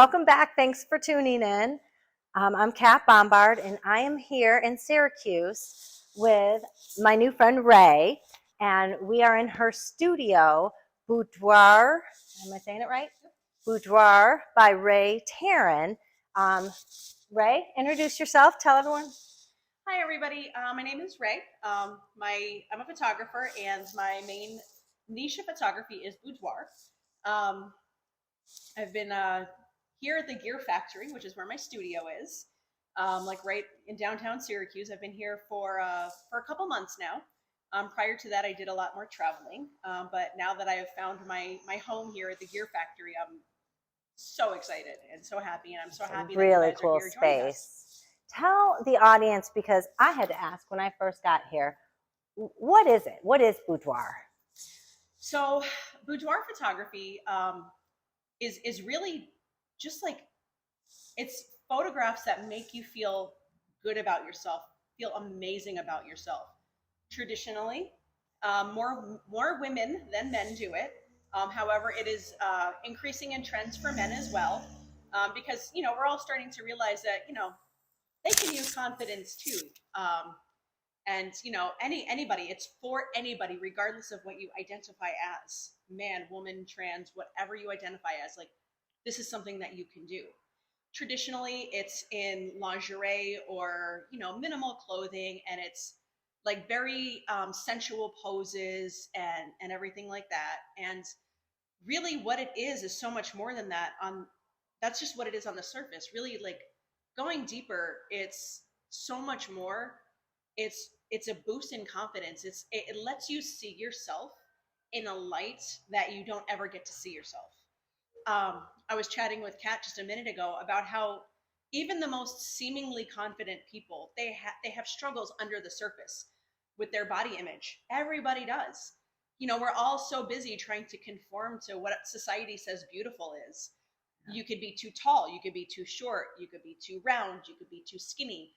Welcome back. Thanks for tuning in. I'm Kat Bombard, and I am here in Syracuse with my new friend Rae, and we are in her studio, Boudoir. Am I saying it right? Boudoir by Rae Taryn. Rae, introduce yourself. Tell everyone. Hi, everybody. My name is Rae. I'm a photographer, and my main niche of photography is boudoir. I've been here at the Gear Factory, which is where my studio is, like right in downtown Syracuse. I've been here for a couple months now. Prior to that, I did a lot more traveling, but now that I have found my home here at the Gear Factory, I'm so excited and so happy, and I'm so happy that you Really guys are cool here joining us. space. Tell the audience, because I had to ask when I first got here, what is it? What is boudoir? So, boudoir photography is really just like it's photographs that make you feel good about yourself, feel amazing about yourself. Traditionally, more women than men do it. However, it is increasing in trends for men as well, because we're all starting to realize that they can use confidence too. And anybody, it's for anybody, regardless of what you identify as, man, woman, trans, whatever you identify as. Like, this is something that you can do. Traditionally, it's in lingerie or minimal clothing, and it's like very sensual poses and everything like that. And really, what it is so much more than that. That's just what it is on the surface. Really, like, going deeper, it's so much more. It's a boost in confidence. It lets you see yourself in a light that you don't ever get to see yourself. I was chatting with Kat just a minute ago about how even the most seemingly confident people, they have struggles under the surface with their body image. Everybody does. We're all so busy trying to conform to what society says beautiful is. You could be too tall, you could be too short, you could be too round, you could be too skinny.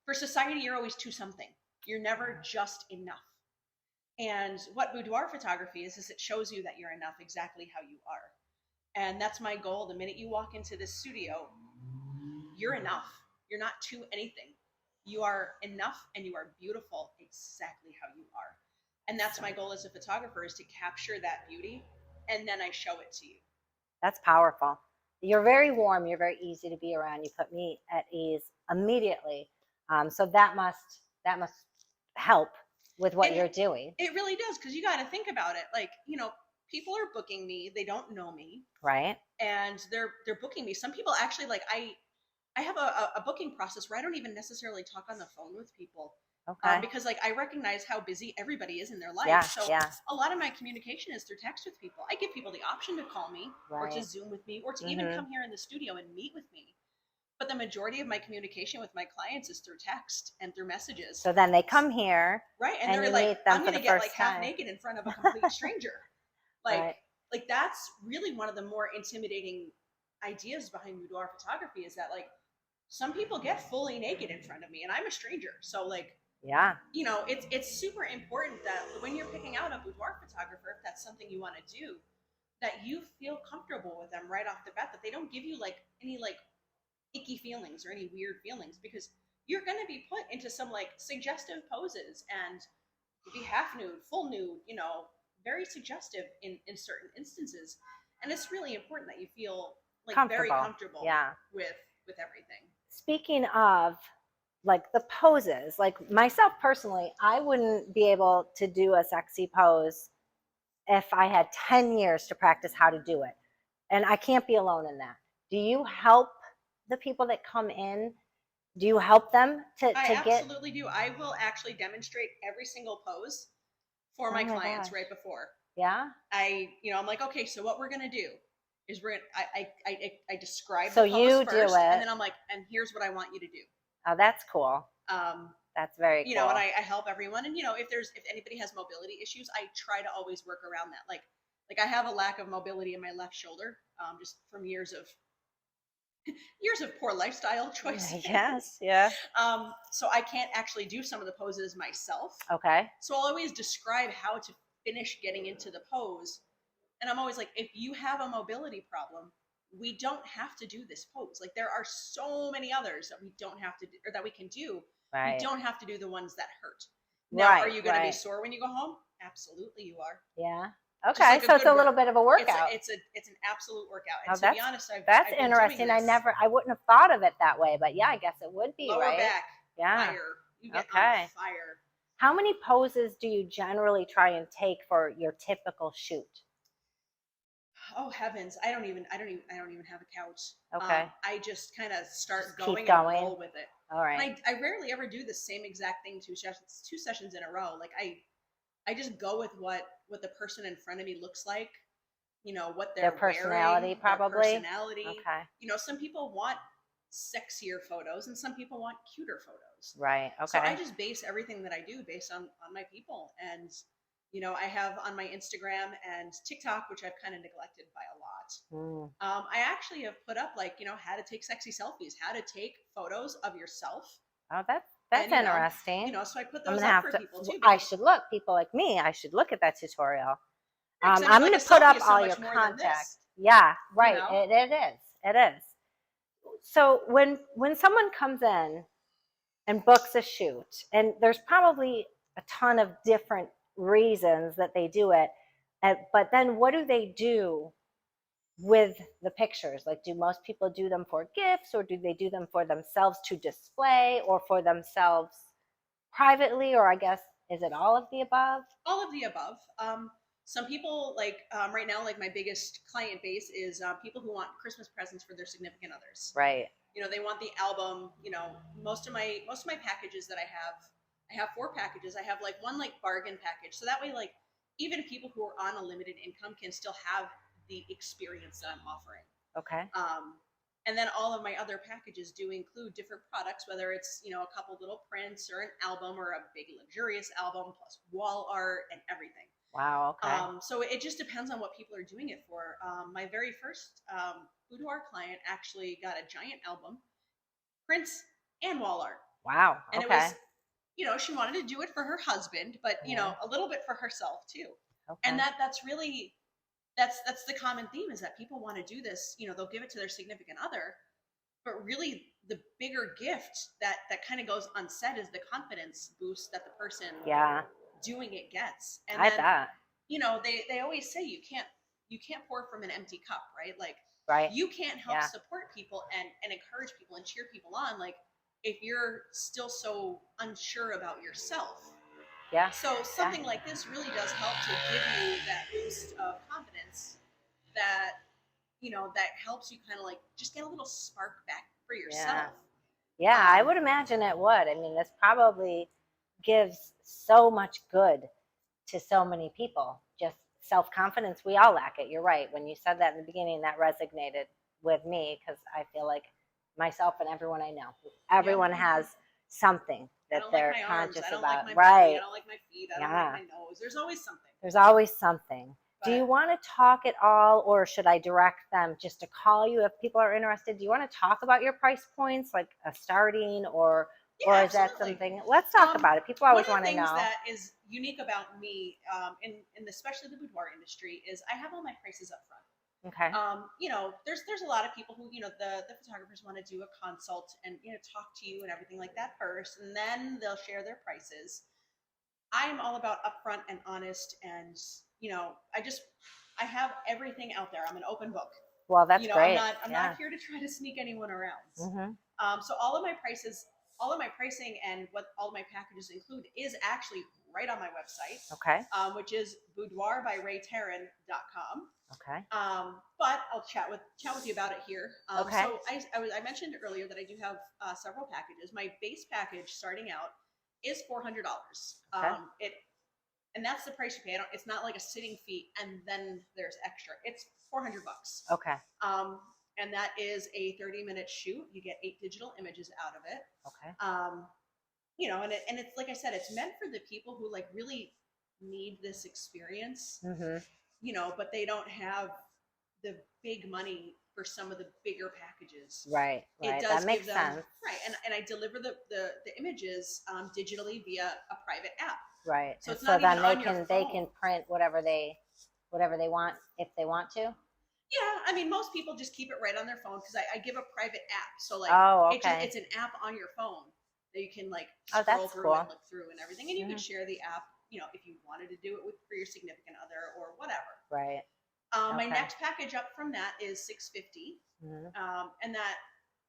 For society, you're always too something. You're never just enough. And what boudoir photography is it shows you that you're enough exactly how you are. And that's my goal. The minute you walk into this studio, you're enough. You're not too anything. You are enough, and you are beautiful exactly how you are. And that's my goal as a photographer, is to capture that beauty, and then I show it to you. That's powerful. You're very warm. You're very easy to be around. You put me at ease immediately. So that must help with what And you're doing, it really does, because you got to think about it. Like, people are booking me. They don't know me, right? and they're booking me. Some people actually, like, I have a booking process where I don't even necessarily talk on the phone with people, Okay. because, like, I recognize how busy everybody is in their life. Yeah, So yeah. a lot of my communication is through text with people. I give people the option to call me, or to Right. Zoom with me, or to even come here in the studio and meet with me. But the majority of my communication with my clients is through text and through messages. So then they come here, Right. And and they're you like, meet them I'm for going the to get first like half time. naked in front of a complete stranger. Like, Right. like that's really one of the more intimidating ideas behind boudoir photography, is that, like, some people get fully naked in front of me, and I'm a stranger. So, like, Yeah. it's super important that when you're picking out a boudoir photographer, if that's something you want to do, that you feel comfortable with them right off the bat, that they don't give you like any like icky feelings or any weird feelings, because you're going to be put into some like suggestive poses, and be half nude, full nude, very suggestive in certain instances. And it's really important that you feel like very comfortable, Yeah. with everything. Speaking of like the poses, like myself personally, I wouldn't be able to do a sexy pose if I had 10 years to practice how to do it. And I can't be alone in that. Do you help the people that come in? Do you help them I to get? absolutely do. I will actually demonstrate every single pose for Oh my my clients gosh. right before. Yeah. I'm like, okay, so what we're gonna do is I describe So the pose you do first, and it. then I'm like, and here's what I want you to do. Oh, that's cool. Um, That's very cool. and I help everyone. And if anybody has mobility issues, I try to always work around that. Like I have a lack of mobility in my left shoulder, just from years of poor lifestyle choices. Yes. Yeah. So I can't actually do some of the poses myself. Okay. So I'll always describe how to finish getting into the pose. And I'm always like, if you have a mobility problem, we don't have to do this pose. Like there are so many others that we don't have to do, or that we can do. Right. We don't have to do the ones that hurt. Now, Right, are you going to be right. sore when you go home? Absolutely, you are. Yeah. Just Okay, like a so it's good a little work. bit of a workout. It's an absolute workout. And Oh, to be honest, that's I've been interesting. doing this. I wouldn't have thought of it that way, but yeah, I guess it would be, Lower right? back, Yeah. fire. You get Okay. on fire. How many poses do you generally try and take for your typical shoot? Oh heavens, I don't even have a couch. Okay. I just kind of start Just going keep going. and roll with it. All right. I rarely ever do the same exact thing two sessions in a row. Like I just go with what the person in front of me looks like. You know what Their they're personality, wearing, probably. their personality. Okay. You know, some people want sexier photos and some people want cuter photos. Right. Okay. So I just base everything that I do based on my people. And you know, I have on my Instagram and TikTok, which I've kind of neglected by a lot. I actually have put up like, you know, how to take sexy selfies, how to take photos of yourself. Oh, that's And, interesting. You know, so I put I'm those gonna up have for to. people too. I should look. People like me, I should look at that tutorial. Right, 'cause I mean, I'm like, going a to put selfie up is so all much your more than contact. this, Yeah, right. you know? It is. It is. So when someone comes in and books a shoot, and there's probably a ton of different reasons that they do it, but then what do they do with the pictures? Like, do most people do them for gifts, or do they do them for themselves to display, or for themselves privately, or I guess, is it all of the above? All of the above. Some people like right now, like my biggest client base is people who want Christmas presents for their significant others. Right. You know, they want the album. You know, most of my packages that I have 4 packages. I have like one like bargain package, so that way like even people who are on a limited income can still have the experience that I'm offering. Okay. And then all of my other packages do include different products, whether it's, you know, a couple little prints or an album or a big luxurious album plus wall art and everything. Wow. Okay. So it just depends on what people are doing it for. My very first boudoir client actually got a giant album, prints, and wall art. Wow. And okay. it was, you know, she wanted to do it for her husband, but you know, a little bit for herself too. Okay. And that's really that's the common theme, is that people want to do this. You know, they'll give it to their significant other, but really the bigger gift that kind of goes unsaid is the confidence boost that the person doing it gets. And I then, bet. you know, they always say you can't pour from an empty cup, right? Like, right. You can't help support people and encourage people and cheer people on, like, if you're still so unsure about yourself. Yeah. So something like this really does help to give you that boost of confidence that, you know, that helps you kind of like just get a little spark back for yourself. Yeah, I would imagine it would. I mean, this probably gives so much good to so many people. Just self-confidence, we all lack it. You're right. When you said that in the beginning, that resonated with me, because I feel like myself and everyone I know, everyone has something that they're conscious about. I don't like my right. body, I don't like my feet, I don't like my nose. There's always something. There's always something. But do you want to talk at all, or should I direct them just to call you if people are interested? Do you want to talk about your price points, like a starting, or is that something? Let's talk about it. People always want to know. One of the things that is unique about me, in especially the boudoir industry, is I have all my prices up front. Okay. You know, there's a lot of people who, you know, the photographers want to do a consult and, you know, talk to you and everything like that first, and then they'll share their prices. I am all about upfront and honest, and, you know, I have everything out there. I'm an open book. Well, that's great. I'm not here to try to sneak anyone around. Mm-hmm. So all of my pricing and what all of my packages include is actually right on my website. Okay. Which is boudoirbyraetaryn.com. Okay. But I'll chat with you about it here. Okay. So I mentioned earlier that I do have several packages. My base package starting out is $400. Okay. And that's the price you pay. It's not like a sitting fee and then there's extra. It's $400. Okay. And that is a 30-minute shoot. You get 8 digital images out of it. Okay. You know, and it's like I said, it's meant for the people who like really need this experience. Mm-hmm. You know, but they don't have the big money for some of the bigger packages. Right. It does that makes sense. Right. And I deliver the images digitally via a private app. Right. So it's not then they can print whatever they want if they want to. Yeah, I mean, most people just keep it right on their phone because I give a private app. So like Oh, okay. it's an app on your phone that you can like Oh, scroll that's through cool. and look through and everything. And you can share the app, if you wanted to do it with for your significant other or whatever. Right. My Okay. next package up from that is $650. And that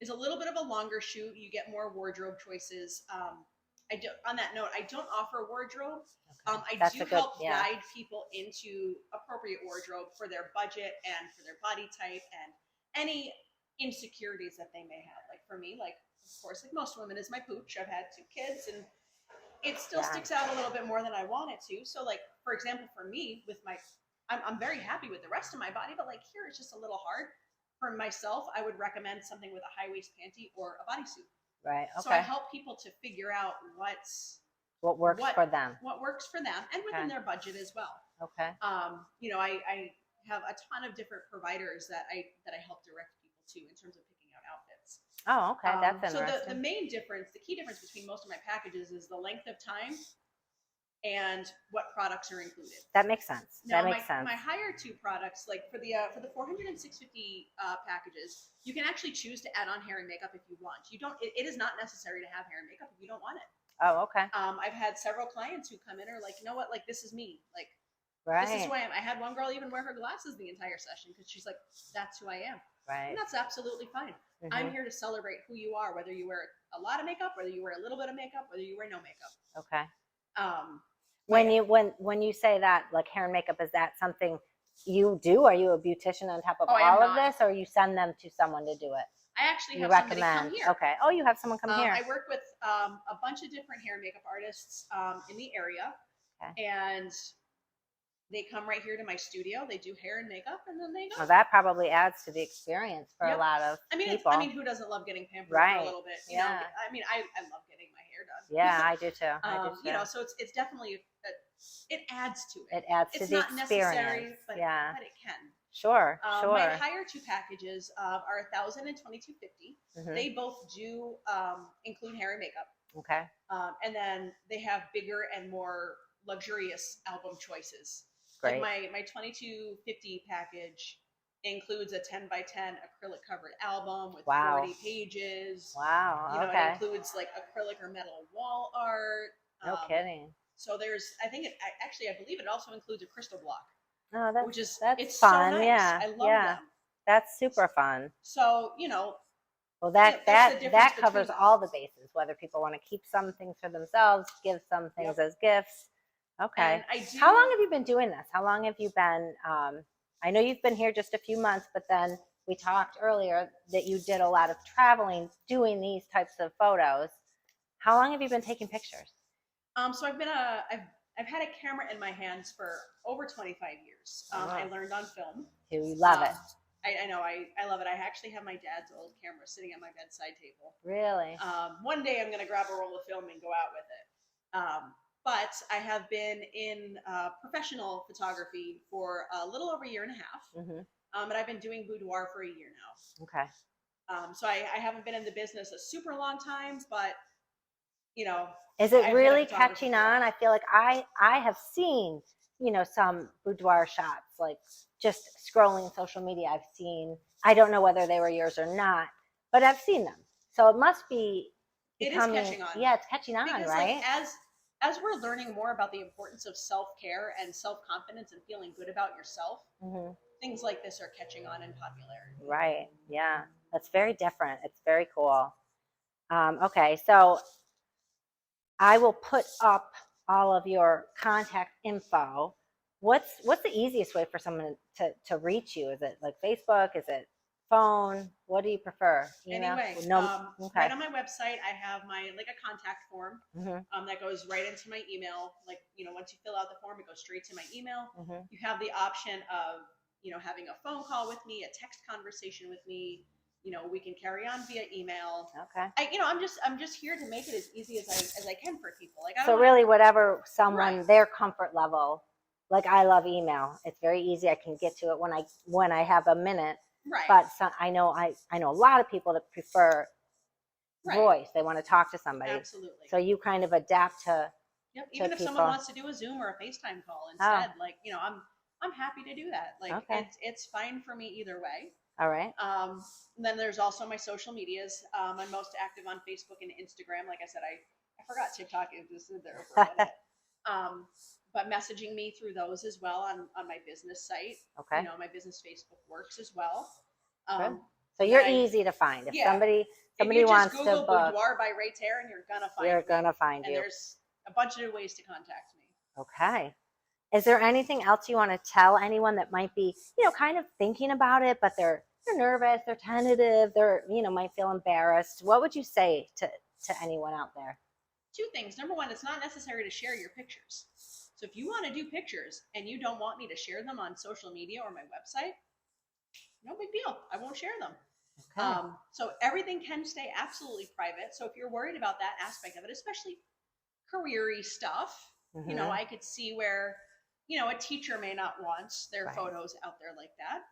is a little bit of a longer shoot. You get more wardrobe choices. On that note, I don't offer wardrobe. Okay. I That's do a good, help yeah. guide people into appropriate wardrobe for their budget and for their body type and any insecurities that they may have. Like for me, like of course, like most women, is my pooch. I've had 2 kids, and it still Yeah. sticks out a little bit more than I want it to. So, like for example, for me, with I'm very happy with the rest of my body, but like here, it's just a little hard. For myself, I would recommend something with a high waist panty or a bodysuit. Right. So I Okay. help people to figure out What works for them. what works for them and within Okay. their budget as well. Okay. I have a ton of different providers that I help direct people to in terms of picking out outfits. Oh, okay. That's So interesting. the main difference, the key difference between most of my packages is the length of time and what products are included. That makes sense. Now, That makes sense. my higher 2 products, like for the 400 and 650 packages, you can actually choose to add on hair and makeup if you want. You don't. It is not necessary to have hair and makeup if you don't want it. Oh, okay. I've had several clients who come in and are like, you know what, like this is me, like Right. this is who I am. I had one girl even wear her glasses the entire session because she's like, that's who I am. Right. And that's absolutely fine. I'm here to celebrate who you are, whether you wear a lot of makeup, whether you wear a little bit of makeup, whether you wear no makeup. Okay. When When you say that, like hair and makeup, is that something you do? Are you a beautician on top of all of this, or you send them to someone to do it? I actually You have recommend. somebody come here. Okay. Oh, you have someone come here. I work with a bunch of different hair and makeup artists in the area, and they come right here to my studio. They do hair and makeup, and then they go. Well, that probably adds to the experience for a lot of people. I mean, who doesn't love getting pampered for a little bit? You know, I mean, I love getting my hair done. Yeah, I do too. You know, so it's definitely it adds to it. It adds to the experience. It's not necessary, but it can. Sure. My higher 2 packages are $1,000 and $2,250. They both do include hair and makeup. Okay. And then they have bigger and more luxurious album choices. Great. Like my 2250 package includes a 10 by 10 acrylic covered album with 40 pages. Wow. You know, it includes like acrylic or metal wall art. No kidding. So I believe it also includes a crystal block. Oh, that's It's fun. so nice. Yeah. I love them. That's super fun. So, well, that covers them. all the bases, whether people want to keep some things for themselves, give some things as gifts. Okay. How long have you been doing this? How long have you been, I know you've been here just a few months, but then we talked earlier that you did a lot of traveling doing these types of photos. How long have you been taking pictures? So I've had a camera in my hands for over 25 years. I learned on film. You love it. I know. I love it. I actually have my dad's old camera sitting at my bedside table. Really? One day I'm going to grab a roll of film and go out with it. But I have been in professional photography for a little over a year and a half. And I've been doing boudoir for a year now. Okay. So I haven't been in the business a super long time, but is it really catching on? I feel like I have seen, some boudoir shots, like just scrolling social media. I've seen, I don't know whether they were yours or not, but I've seen them. So it must be becoming, it is catching on. Yeah, it's catching on, because, right? Like, as we're learning more about the importance of self-care and self-confidence and feeling good about yourself, things like this are catching on in popularity. Right. Yeah. That's very different. It's very cool. Okay. So I will put up all of your contact info. What's the easiest way for someone to reach you? Is it like Facebook? Is it phone? What do you prefer? Email? Anyway, right on my website, I have a contact form that goes right into my email. Like, once you fill out the form, it goes straight to my email. You have the option of, having a phone call with me, a text conversation with me. We can carry on via email. Okay. I'm just here to make it as easy as I can for people. Like, really, whatever someone their comfort level. Like, I love email. It's very easy. I can get to it when I have a minute. Right. But I know a lot of people that prefer voice. They want to talk to somebody. Absolutely. So you kind of adapt to. Yep. Even if someone wants to do a Zoom or a FaceTime call instead, I'm happy to do that. Like Okay. it's fine for me either way. All right. Then there's also my social medias. I'm most active on Facebook and Instagram. Like I said, I forgot TikTok is just there for a minute. But messaging me through those as well on my business site. Okay. You know, my business Facebook works as well. Good. So you're easy to find. If Yeah. somebody If you just wants to Google book, Boudoir by Rae Taryn, you're gonna find you're me. gonna find And you. there's a bunch of ways to contact me. Okay. Is there anything else you want to tell anyone that might be, you know, kind of thinking about it, but they're nervous, they're tentative, they're, you know, might feel embarrassed? What would you say to anyone out there? Two things. Number one, it's not necessary to share your pictures. So if you want to do pictures and you don't want me to share them on social media or my website, no big deal. I won't share them. Okay. So everything can stay absolutely private. So if you're worried about that aspect of it, especially career-y stuff, you know, I could see where, you know, a teacher may not want their photos out there like that.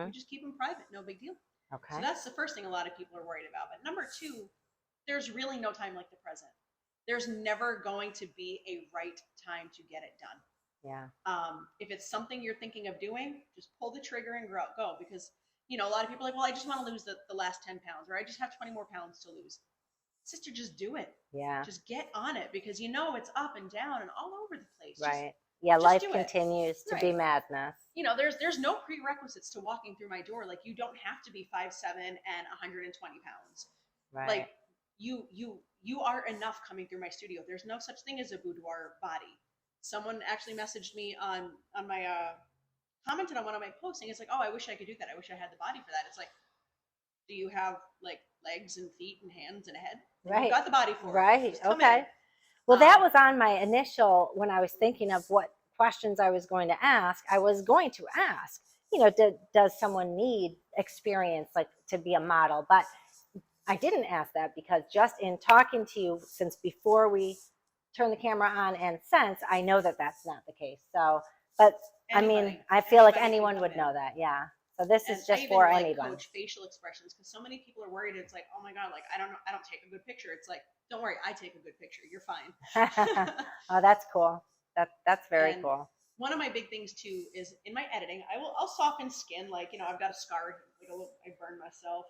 You just keep them private, no big deal. Okay. So that's the first thing a lot of people are worried about. But number two, there's really no time like the present. There's never going to be a right time to get it done. Yeah. If it's something you're thinking of doing, just pull the trigger and go. Because, you know, a lot of people are like, well, I just want to lose the last 10 pounds, or I just have 20 more pounds to lose. Sister, just do it. Yeah. Just get on it, because you know it's up and down and all over the place. Right. Yeah, just life do it. continues to be madness. You know, there's no prerequisites to walking through my door. Like, you don't have to be 5'7" and 120 pounds. Right. Like, you are enough coming through my studio. There's no such thing as a boudoir body. Someone actually messaged me on my commented on one of my posting. It's like, oh, I wish I could do that. I wish I had the body for that. It's like, do you have like legs and feet and hands and a head? Right. You got the body for it. Right. Okay. Well, that was on my initial, when I was thinking of what questions I was going to ask, I was going to ask, you know, does someone need experience like to be a model? But I didn't ask that, because just in talking to you since before we turn the camera on and since, I know that that's not the case. So, but Anybody, I mean, I feel like anyone would know that. Yeah. So this is just for anyone. Coach facial expressions, because so many people are worried. It's like, oh my God, like I don't take a good picture. It's like, don't worry, I take a good picture. You're fine. Oh, that's cool. That's very cool. One of my big things too is in my editing, I'll soften skin. Like, you know, I've got a scar. Like I burn myself.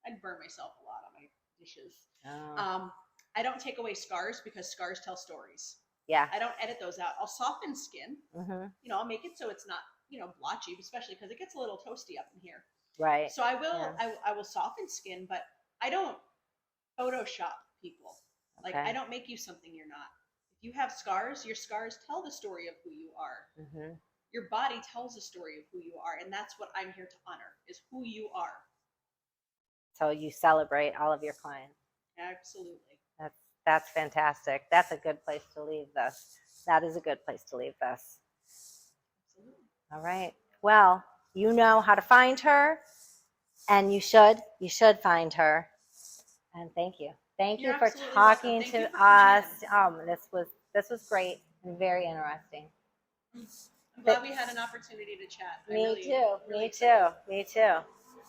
I'd burn myself a lot on my dishes. Oh. I don't take away scars, because scars tell stories. Yeah. I don't edit those out. I'll soften skin. You know, I'll make it so it's not, you know, blotchy, especially because it gets a little toasty up in here. Right. So I will, I will soften skin, but I don't Photoshop people. Like, I don't make you something you're not. If you have scars, your scars tell the story of who you are. Your body tells the story of who you are, and that's what I'm here to honor, is who you are. So you celebrate all of your clients. Absolutely. That's fantastic. That's a good place to leave this. That is a good place to leave this. Absolutely. All right. Well, you know how to find her, and you should find her. And thank you. Thank you for talking to us. This was great and very interesting. I'm glad we had an opportunity to chat. Me too.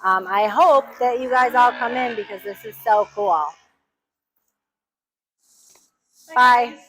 I hope that you guys all come in, because this is so cool. Bye.